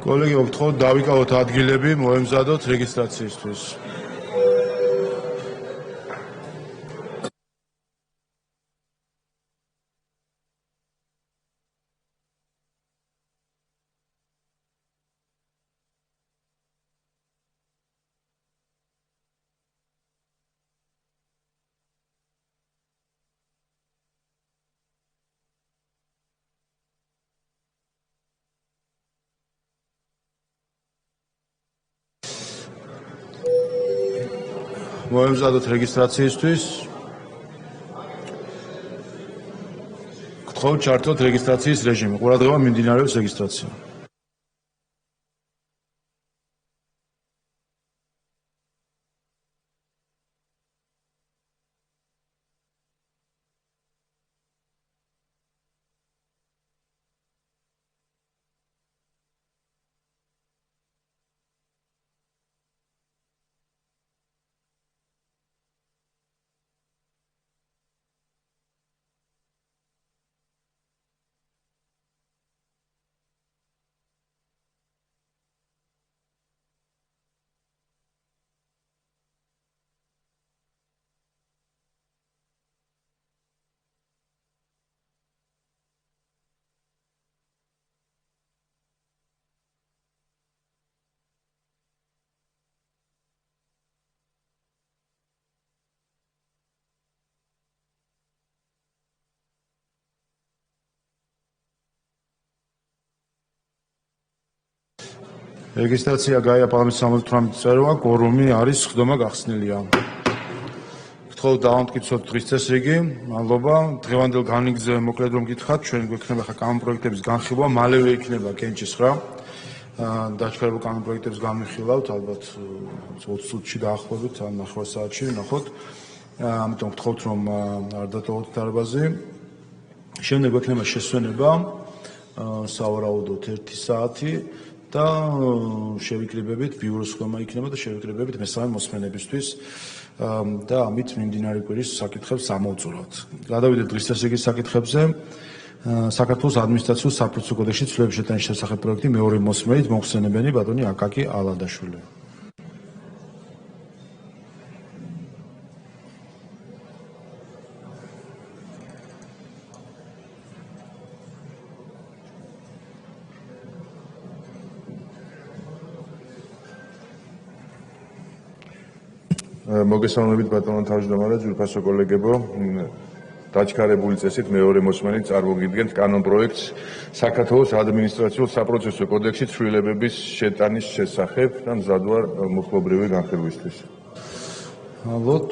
კოლეგებო, გთხოვთ დავიკავოთ ადგილები, მოემზადოთ რეგისტრაციისთვის. მოემზადოთ რეგისტრაციისთვის. გთხოვთ ჩართოთ რეგისტრაციის რეჟიმი. ყურადღება მიმდინარეობს რეგისტრაცია. რეგისტრაცია გაია პარლამენტის 78 წევრმა, კვორუმი არის, ხდომა გახსნილია. გთხოვთ დავამტკიცოთ დღის წესრიგი. მადლობა. დღევანდელ განრიგზე მოკლედ რომ გითხრათ, ჩვენ გვექნება ხა კანონპროექტების განხილვა, მალევე იქნება კენჭის ხრა. დაჩქარებულ კანონპროექტებს განვიხილავთ, ალბათ 20 წუთში დაახლოებით, ან 9 საათში ვნახოთ. ამიტომ გთხოვთ რომ არ დატოვოთ დარბაზი. შემდეგ გვექნება შესვენება, სავარაუდოდ 1 საათი. და შევიკრიბებით ბიუროს ხდომა იქნება და შევიკრიბებით მესამე მოსმენებისთვის და ამით მიმდინარე კვირის საკითხებს ამოვწურავთ. გადავიდეთ დღის წესრიგის საკითხებზე. საქართველოს ადმინისტრაციულ საპროცესო კოდექსში ცვლილების შეტანის შესახებ პროექტი მეორე მოსმენით მოხსენებენი ბატონი აკაკი ალანდაშვილი. მოგესალმებით ბატონო თავმჯდომარე, ძვირფასო კოლეგებო. დაჩქარებული წესით მეორე მოსმენით წარმოგიდგენთ კანონპროექტს საქართველოს ადმინისტრაციულ საპროცესო კოდექსში ცვლილებების შეტანის შესახებ და მზად ვარ მოხმობრივი განხილვისთვის. მადლობთ.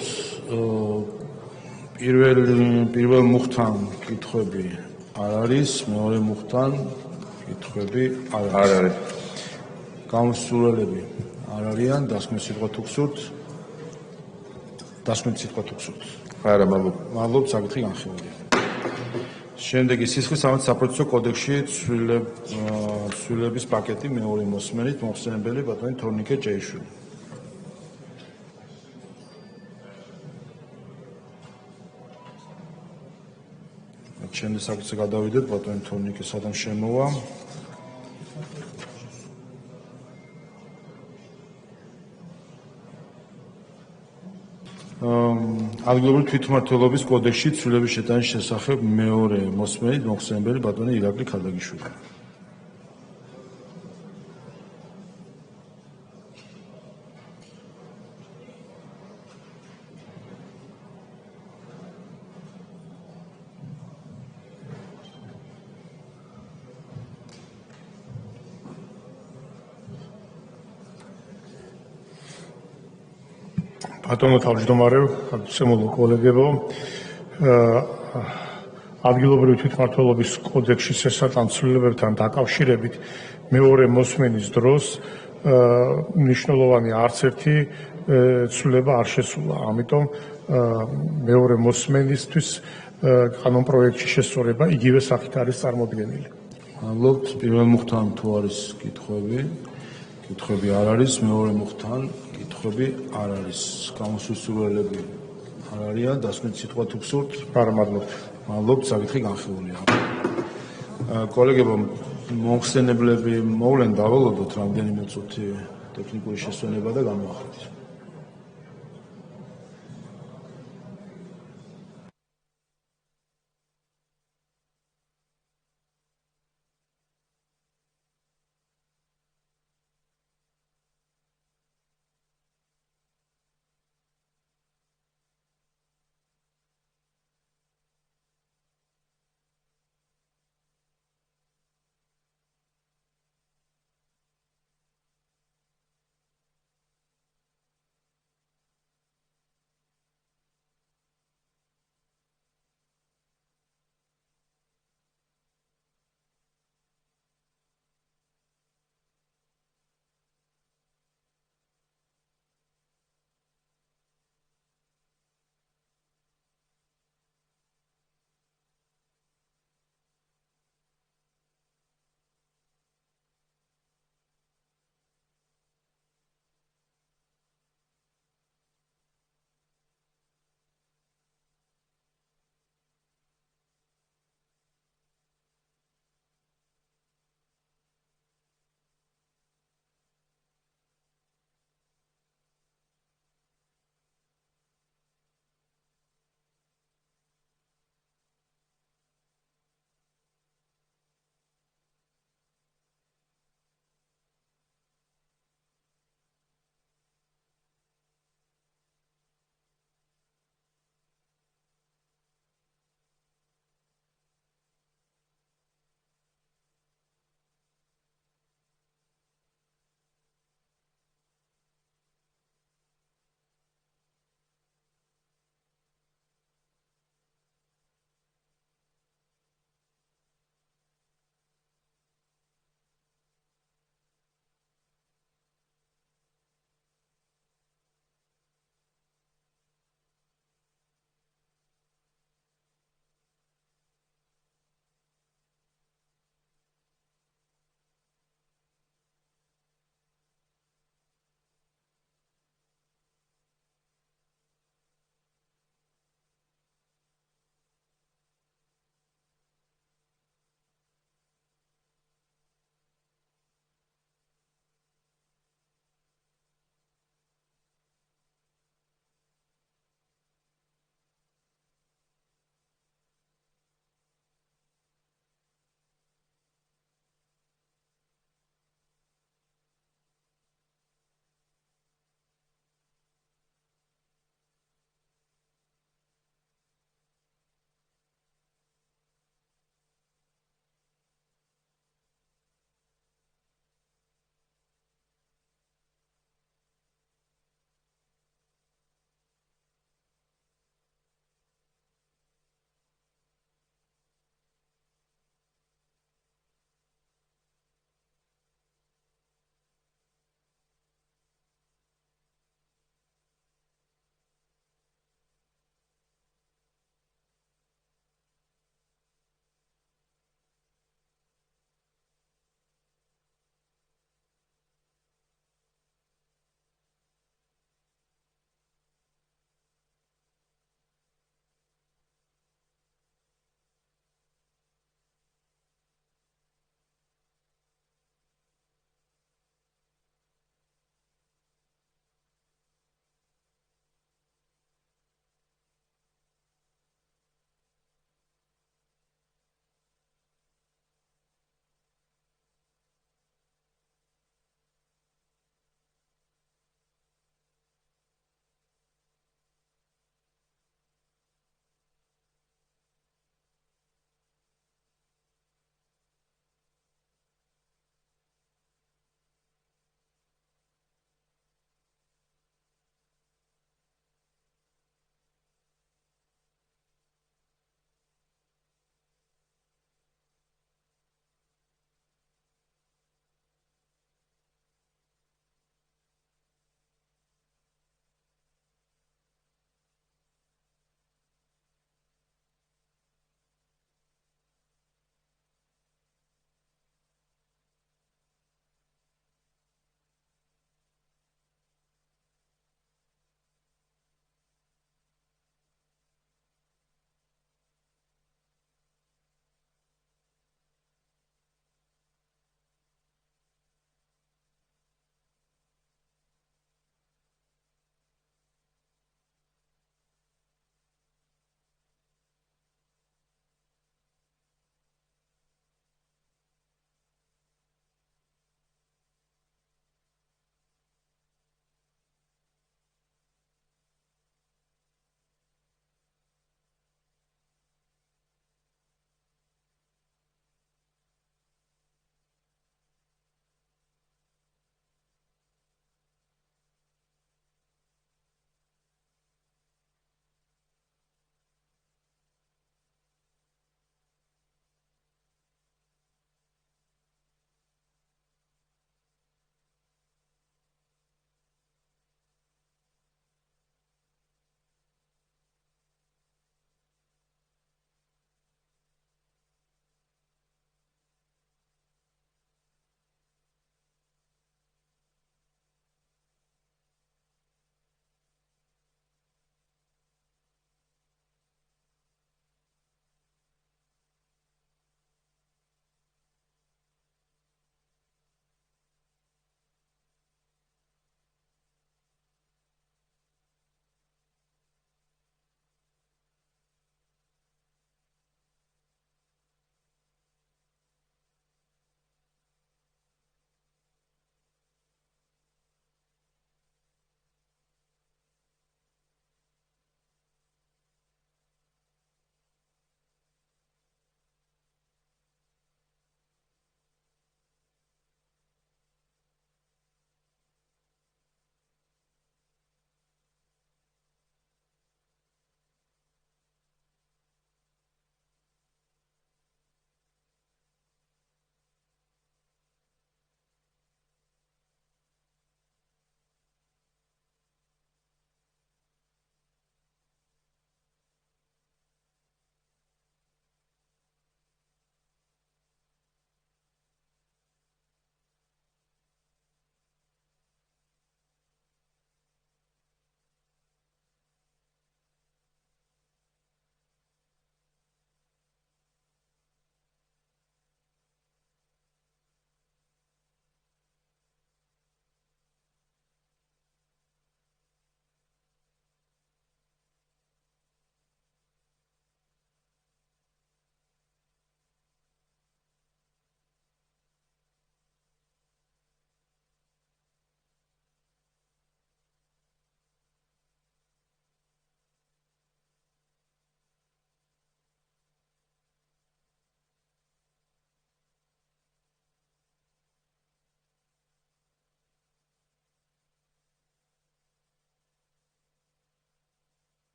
პირველ მუხთან კითხვები არ არის, მეორე მუხთან კითხვები არ არის. გამოსულელები არ არიან, დასკვნის სიტყვა თუ გსურთ. დასკვნის სიტყვა თუ გსურთ. არა, მადლობა. მადლობთ, საკითხი განხილულია. შემდეგი სისხლის საპროცესო კოდექსში ცვლილების პაკეტი მეორე მოსმენით მოხსენებელი ბატონი თორნიკე ჭეიშვილი. შემდეგ საკითხზე გადავიდეთ, ბატონი თორნიკე სადამ შემოვა. ადგილობრივი თვითმმართველობის კოდექსში ცვლილების შეტანის შესახებ მეორე მოსმენით მოხსენებელი ბატონი ირაკლი ქადაგიშვილი. ბატონო თავმჯდომარე, შემოვლო კოლეგებო, ადგილობრივი თვითმმართველობის კოდექსის შესატან ცვლილებებთან დაკავშირებით მეორე მოსმენის დროს მნიშვნელოვანი არც ერთი ცვლილება არ შესულა. ამიტომ მეორე მოსმენისთვის კანონპროექტში შესწორება იგივე სახით არის წარმოდგენილი. მადლობთ. პირველ მუხთან თუ არის კითხვები? კითხვები არ არის, მეორე მუხთან კითხვები არ არის. გამოსულელები არ არიან, დასკვნის სიტყვა თუ გსურთ? არა, მადლობთ. მადლობთ, საკითხი განხილულია. კოლეგებო, მომხსენებლები მოვლენ დავალოდოთ რამდენიმე წუთი ტექნიკური შესვენება და გამოახვიდეთ.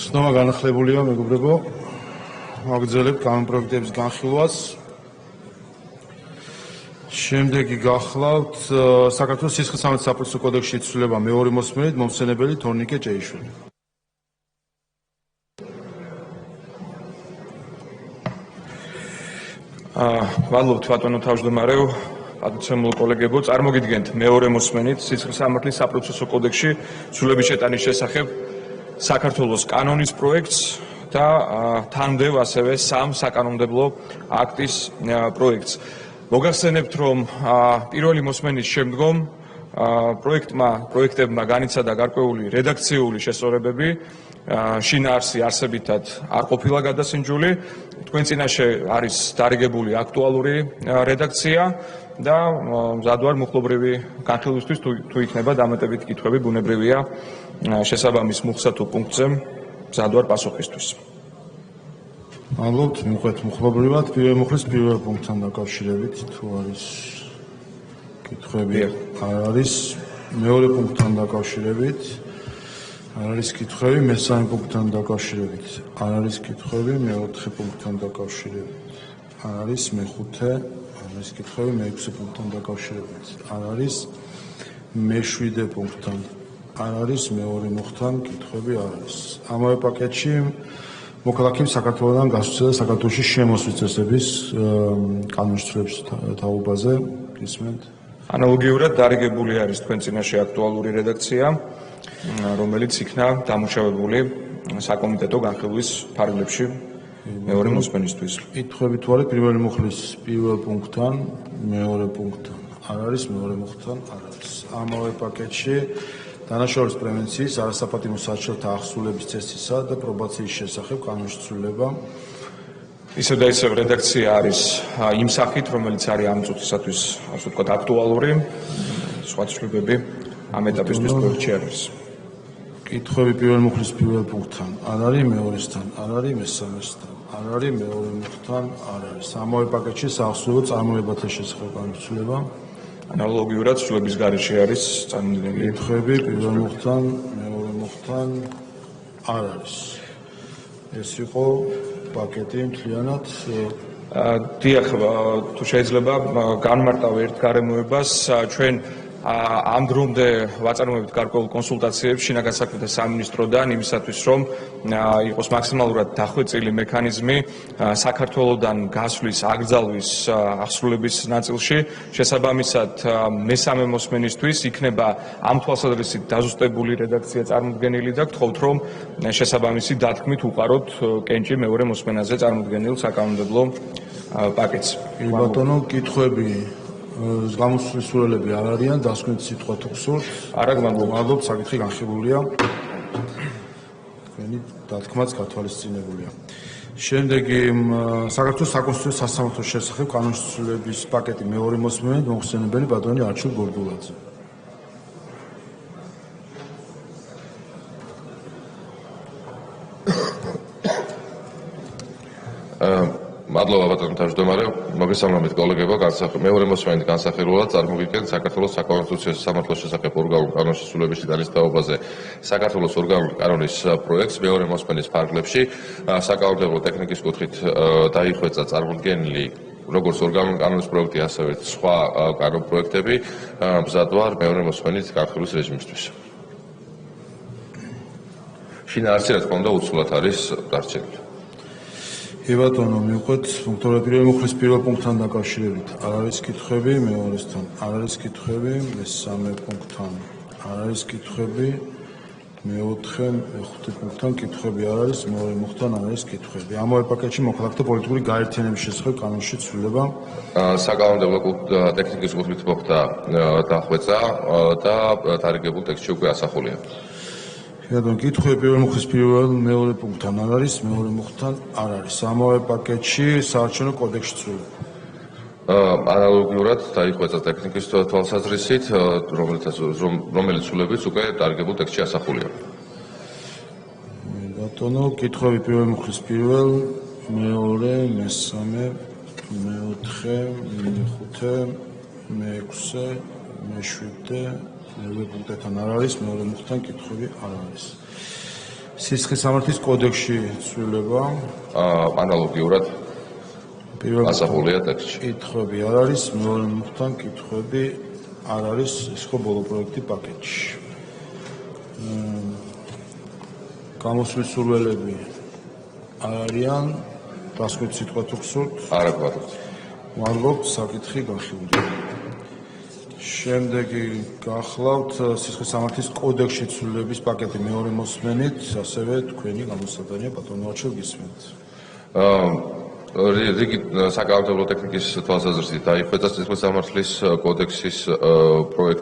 ცნობა განახლებულია, მეგობრებო. აგრძელებთ კანონპროექტების განხილვას. შემდეგი გახლავთ საქართველოს სისხლისამართლის საპროცესო კოდექსში იცვლება მეორე მოსმენით მომხსენებელი თორნიკე ჭეიშვილი. მადლობთ ბატონო თავმჯდომარეო, პატივცემულო კოლეგებო, წარმოგიდგენთ მეორე მოსმენით სისხლისამართლის საპროცესო კოდექსში ცვლილების შეტანის შესახებ საქართველოს კანონის პროექტს და თანმდევ ასევე სამ საკანონმდებლო აქტის პროექტს. მოგახსენებთ, რომ პირველი მოსმენის შემდგომ პროექტებმა განიცადა გარკვეული რედაქციული შესწორებები, შინაარსი არსებითად არ ყოფილა გადასინჯული, თქვენ წინაშე არის დარიგებული აქტუალური რედაქცია და მზად ვარ მუხლობრივი განხილვისთვის, თუ იქნება დამატებითი კითხვები, ბუნებრივია შესაბამის მუხსა თუ პუნქტზე მზად ვარ პასუხისთვის. მადლობთ, მივყვეთ მუხლობრივად. პირველ მუხლის პირველ პუნქტთან დაკავშირებით, თუ არის კითხვები, არ არის. მეორე პუნქტთან დაკავშირებით არ არის კითხვები, მესამე პუნქტთან დაკავშირებით არ არის კითხვები, მეოთხე პუნქტთან დაკავშირებით არ არის, მეხუთე არ არის კითხვები, მეექვსე პუნქტთან დაკავშირებით არ არის, მეშვიდე პუნქტთან არ არის, მეორე მუხთან კითხვები არ არის. ამავე პაკეტში მოქალაქემ საქართველოსთან გასვლისა და საქართველოში შემოსვლის წესების კანონშრომის თაობაზე ისმენთ. ანალოგიურად დარიგებული არის თქვენ წინაშე აქტუალური რედაქცია, რომელიც იქნა დამუშავებული საკომიტეტო განხილვის ფარგლებში მეორე მოსმენისთვის. კითხვები თუ არის პირველი მუხლის პირველ პუნქტთან, მეორე პუნქტთან არ არის, მეორე მუხტთან არ არის. ამავე პაკეტში დანაშაულის პრევენციის, არასაპატიმო სარჩელთა აღსრულების წესისა და პრობაციის შესახებ კანონში ცვლილება. ისევ და ისევ რედაქცია არის იმ სახით, რომელიც არის ამ წუთისათვის, ასე ვთქვათ, აქტუალური. სხვა ცვლილებები ამ ეტაპისთვის პროექტში არის. კითხვები პირველ მუხლის პირველ პუნქტთან არ არის, მეორესთან არ არის, მესამესთან არ არის, მეორე მუხტთან არ არის. ამავე პაკეტში საახსოვრო წარმოებათა შესახებ კანონში ცვლილება. ანალოგიურად ცვლილების გარეშე არის წარმოდგენილი. კითხვები პირველ მუხტთან, მეორე მუხტთან არ არის. ეს იყო პაკეტი მთლიანად. დიახ, თუ შეიძლება განმარტავ ერთ გარემოებას, ჩვენ ამ დრომდე ვაწარმოებთ გარკვეულ კონსულტაციებს შინაგან საქმეთა სამინისტროდან იმისათვის, რომ იყოს მაქსიმალურად დახვეწილი მექანიზმი საქართველოსთან გასვლის, აკრძალვის, აღსრულების ნაწილში. შესაბამისად, მესამე მოსმენისთვის იქნება ამ თვალსაზრისით დაზუსტებული რედაქცია წარმოდგენილი და გთხოვთ, რომ შესაბამისი დათქმით უყაროთ კენჭი მეორე მოსმენაზე წარმოდგენილ საკანონმდებლო პაკეტს. ბატონო, კითხვები გამოსვლის სურვილები არ არიან, დასკვნით სიტყვა თუ გსურთ. არა, გმადლობთ. მადლობთ, საკითხი განხილულია. თქვენი დათქმაც გათვალისწინებულია. შემდეგი საქართველოს საკონსტიტუციო სასამართლოს შესახებ კანონში ცვლილების პაკეტი მეორე მოსმენით მომხსენებელი ბატონი არჩილ გორგულაძე. მადლობა ბატონო თავმჯდომარე, მოგესალმებით კოლეგებო, მეორე მოსმენით განსახილველად წარმოგიდგენთ საქართველოს საკონსტიტუციო სასამართლოს შესახებ ორგანულ კანონში ცვლილების შეტანის თაობაზე საქართველოს ორგანული კანონის პროექტს მეორე მოსმენის ფარგლებში საკანონმდებლო ტექნიკის კუთხით დაიხვეწა წარმოდგენილი როგორც ორგანული კანონის პროექტი, ასევე სხვა კანონ პროექტები, მზად ვარ მეორე მოსმენის განხილვის რეჟიმისთვის. შინაარსი, რა თქმა უნდა, უცვლად არის დარჩენილი. ბატონო, მივყვეთ პუნქტზე პირველ მუხლის პირველ პუნქტთან დაკავშირებით არ არის კითხვები, მეორესთან არ არის კითხვები, მესამე პუნქტთან არ არის კითხვები, მეოთხე, მეხუთე პუნქტთან კითხვები არ არის, მეორე მუხტთან არ არის კითხვები. ამავე პაკეტში მოქალაქეთა პოლიტიკური გაერთიანების შესახებ კანონში ცვლილება. საკანონმდებლო ტექნიკის კუთხით მოხდა დახვეწა და დარიგებულ ტექსტში უკვე ასახულია. ბატონო, კითხვები პირველ მუხლის პირველ მეორე პუნქტთან არ არის, მეორე მუხტთან არ არის. ამავე პაკეტში საარჩევნო კოდექსში ცვლილება. ანალოგიურად დაიხვეწა ტექნიკის თვალსაზრისით, რომელიც ცვლილებიც უკვე დარიგებულ ტექსტში ასახულია. ბატონო, კითხვები პირველ მუხლის პირველ, მეორე, მესამე, მეოთხე, მეხუთე, მეექვსე, მეშვიდე, მეორე პუნქტთან არ არის, მეორე მუხტთან კითხვები არ არის. სისხლისამართლის კოდექსში ცვლილება. ანალოგიურად პირველ ასახულია ტექსტში. კითხვები არ არის, მეორე მუხთან კითხვები არ არის, ეს ხო ბოლო პროექტი პაკეტში. გამოსვლის სურველები არ არიან, დასკვეთ სიტყვა თუ გსურთ. არა გვაქვს. მადლობთ, საკითხი გახილულია. შემდეგი გახლავთ სისხლისამართლის კოდექსში ცვლილების პაკეტი მეორე მოსმენით, ასევე თქვენი გამოსადენია ბატონო არჩევ გისმენთ. რიგი საკანონმდებლო ტექნიკის თვალსაზრისით დაიხვეწა სისხლისამართლის კოდექსის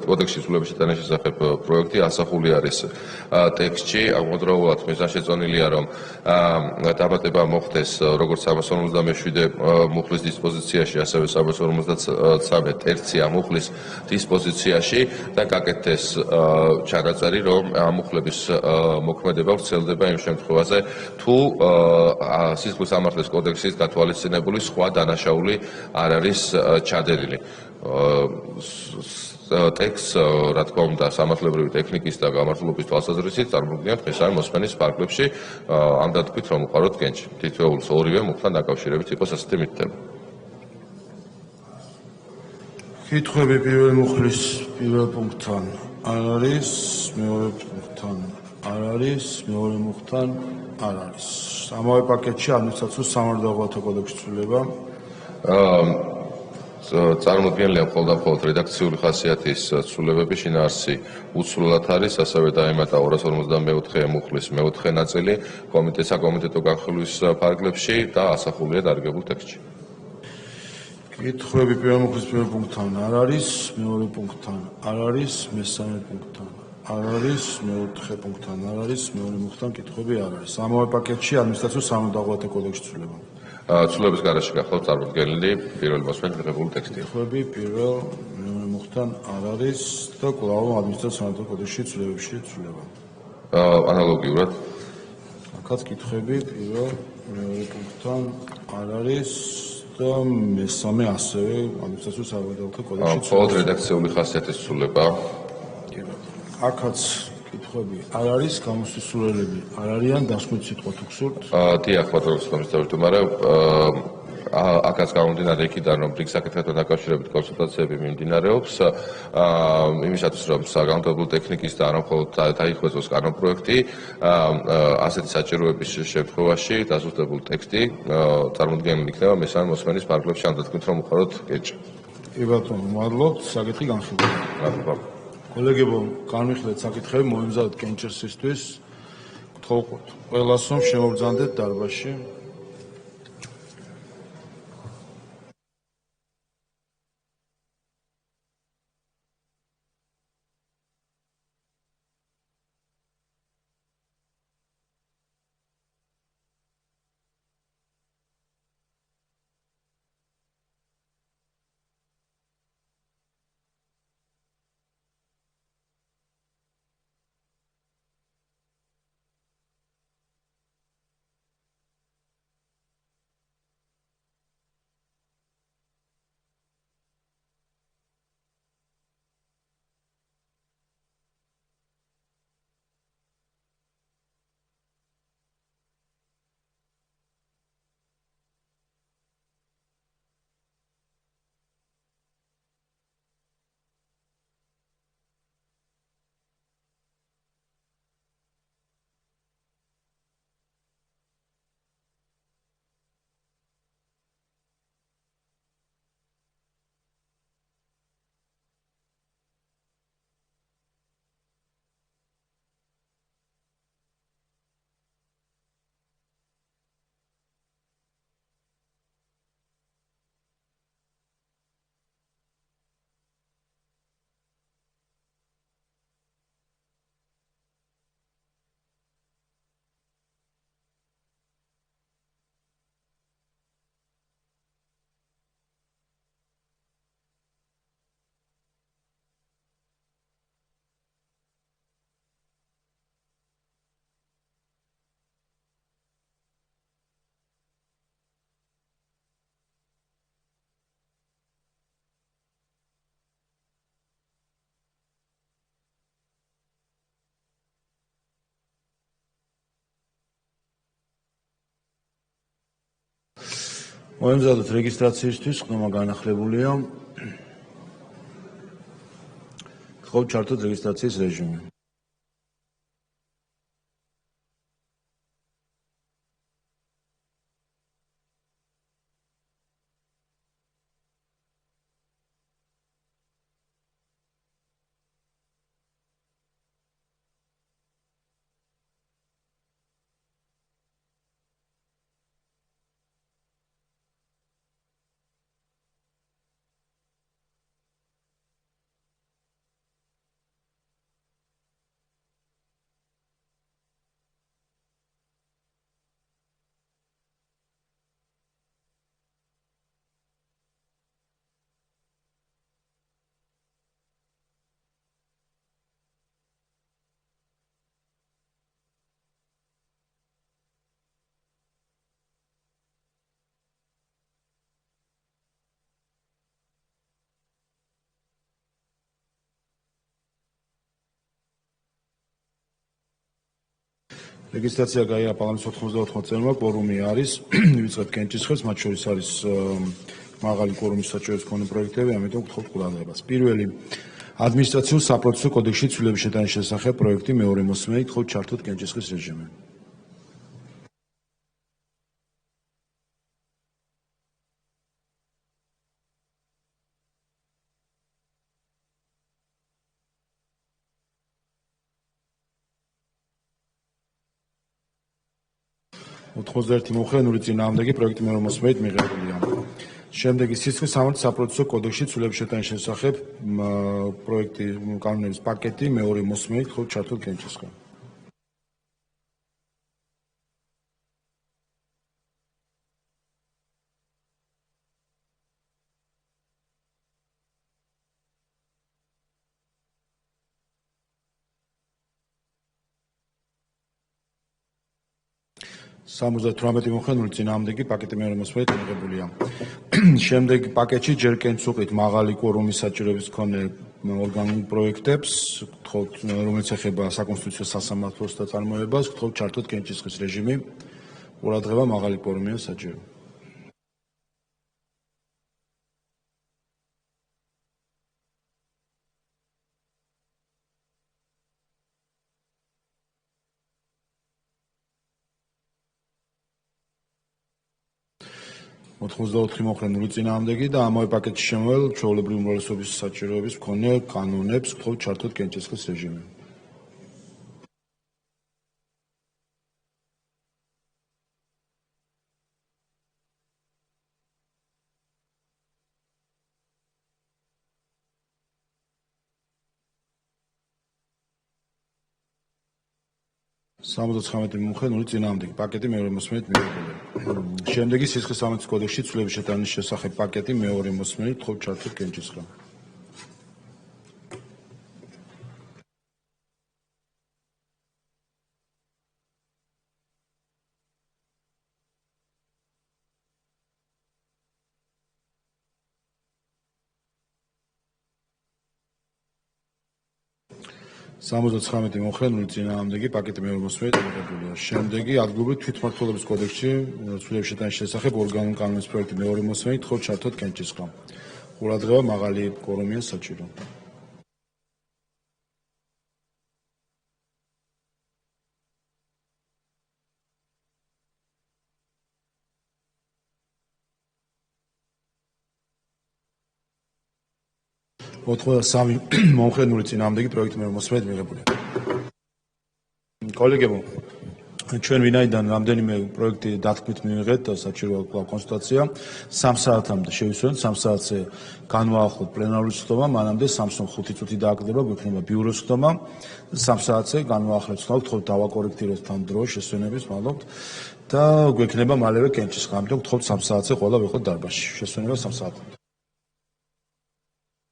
კოდექსში ცვლილების შეტანის შესახებ პროექტი ასახული არის ტექსტში. ამავდროულად მიზანშეწონილია რომ დაბატება მოხდეს როგორც 357 მუხლის დისპოზიციაში, ასევე 353 მუხლის დისპოზიციაში და გაკეთდეს ჩანაწერი, რომ ამ მუხლების მოქმედება ვრცელდება იმ შემთხვევაზე, თუ სისხლისამართლის კოდექსის თვალისწინებული სხვა დანაშაული არ არის ჩადენილი. ტექსტს, რა თქმა უნდა, სამართლებრივი ტექნიკის და გამართლობის თვალსაზრისით წარმოგვიდგენთ მესამე მოსმენის პარაგრაფში, ამ დათქვით, რომ უყაროთ კენჭი. თითოეულს ორივე მუხთან დაკავშირებით იყოს ასეთი მითითება. კითხვები პირველ მუხლის პირველ პუნქტთან არ არის, მეორე პუნქტთან არ არის, მეორე მუხთან არ არის. ამავე პაკეტში ადმინისტრაციულ სამართალდაღუათო კოდექსში ცვლილება. წარმოდგენილია მხოლოდ რედაქციული ხასიათის ცვლილებები, შინაარსი უცვლელად არის, ასევე დაემატა 254 მუხლის მეოთხე ნაწილი საკომიტეტო განხილვის ფარგლებში და ასახულია დარგებულ ტექსტში. კითხვები პირველ მუხლის პირველ პუნქტთან არ არის, მეორე პუნქტთან არ არის, მესამე პუნქტთან არ არის, მეოთხე პუნქტთან არ არის, მეორე მუხთან კითხვები არ არის. ამავე პაკეტში ადმინისტრაციულ სამართალდაღუათო კოდექსში ცვლილება. ცვლილების გარეშე გახლავთ წარმოდგენილი პირველი მოსმენის მიღებული ტექსტი. კითხვები პირველ მეორე მუხთან არ არის და კვლავ ადმინისტრაციულ სამართალდაღუათო კოდექსში ცვლილებებში ცვლილება. ანალოგიურად აქაც კითხვები პირველ მეორე პუნქტთან არ არის და მესამე ასევე ადმინისტრაციულ სამართალდაღუათო კოდექსში მხოლოდ რედაქციული ხასიათის ცვლილება. აქაც კითხვები არ არის, გამოსვლის სურვილები არ არიან, დასკვეთ სიტყვა თუ გსურთ. დიახ, ბატონო კომისარი, მაგრამ აქაც გამომდინარე იქიდან, რომ რიგ საკითხებთან დაკავშირებით კონსულტაციები მიმდინარეობს, იმისათვის, რომ საკანონმდებლო ტექნიკის და არა მხოლოდ დაიხვეწოს კანონპროექტი, ასეთი საჭიროების შემთხვევაში დასუსტებული ტექსტი წარმოდგენილი იქნება მესამე მოსმენის პარაგრაფში, ამ დათქვით, რომ უყაროთ კენჭი. კი ბატონო, მადლობთ, საკითხი განხილულია. მადლობა. კოლეგებო, განვიხილეთ საკითხები, მოემზადეთ კენჭერსისთვის. გთხოვთ ყველას, რომ შემოვბრძანდეთ დარბაზში. მოემზადოთ რეგისტრაციისთვის, ხდომა განახლებულია. გთხოვთ ჩართოთ რეგისტრაციის რეჟიმი. რეგისტრაცია გაიარა პარლამენტის 94 წევრმა, კვორუმი არის, მივიწყებთ კენჭისყრებს, მათ შორის არის მაღალი კვორუმის საჭიროების მქონე პროექტები, ამიტომ გთხოვთ ყურადღებას. პირველი ადმინისტრაციულ საპროცესო კოდექსში ცვლილების შეტანის შესახებ პროექტი, მეორე მოსმენით, გთხოვთ ჩართოთ კენჭისყრის რეჟიმი. ოთხმოცდაერთი მომხრე წინააღმდეგი პროექტი მეორე მოსმენით მიღებულია. შემდეგი სისხლის სამართლის საპროცესო კოდექსში ცვლილების შეტანის შესახებ პროექტი კანონების პაკეტი მეორე მოსმენით გთხოვთ ჩართოთ კენჭისყრი. სამოცდათვრამეტი მომხრე წინააღმდეგი პაკეტი მეორე მოსმენით მიღებულია. შემდეგ პაკეტში ჯერ კენჭისყრით მაღალი კვორუმის საჭიროების მქონე ორგანულ პროექტებს, გთხოვთ, რომელიც ეხება საკონსტიტუციო სასამართლოს დაწარმოებას, გთხოვთ ჩართოთ კენჭისყრის რეჟიმი. ყურადღება, მაღალი კვორუმია საჭირო. ოთხმოცდაოთხი მომხრე წინააღმდეგი და ამავე პაკეტში შემოვალ ჩვეულებრივი უმრავლესობის საჭიროების მქონე კანონებს, გთხოვთ ჩართოთ კენჭისყრის რეჟიმი. სამოცდაცხრამეტი მომხრე წინააღმდეგი პაკეტი მეორე მოსმენით მიღებულია. შემდეგი სისხლის სამართლის კოდექსში ცვლილების შეტანის შესახებ პაკეტი მეორე მოსმენით გთხოვთ ჩართოთ კენჭისყრი. სამოცდაცხრამეტი მომხრე წინააღმდეგი პაკეტი მეორე მოსმენით მიღებულია. შემდეგი ადგილობრივი თვითმმართველობის კოდექსში ცვლილების შეტანის შესახებ ორგანულ კანონის პროექტი მეორე მოსმენით გთხოვთ ჩართოთ კენჭისყრი. ყურადღება, მაღალი კვორუმია საჭირო. ოთხმოცდასამი მომხრე წინააღმდეგი პროექტი მეორე მოსმენით მიღებულია. კოლეგებო, ჩვენ ვინაიდან რამდენიმე პროექტი დათქმით მივიღეთ და საჭიროა კვლავ კონსულტაცია, 3 საათამდე შევისვენოთ, 3 საათზე განვაახლოთ პლენარული სხდომა, მანამდე 3-5 წუთი დააგდება, გვექნება ბიუროს სხდომა, 3 საათზე განვაახლეთ სხდომა, გთხოვთ დავაკორექტიროთ თან დრო შესვენების, მადლობთ და გვექნება მალევე კენჭისყრი. ამიტომ გთხოვთ 3 საათზე ყველა ვიყოთ დარბაზში. შესვენება 3 საათამდე.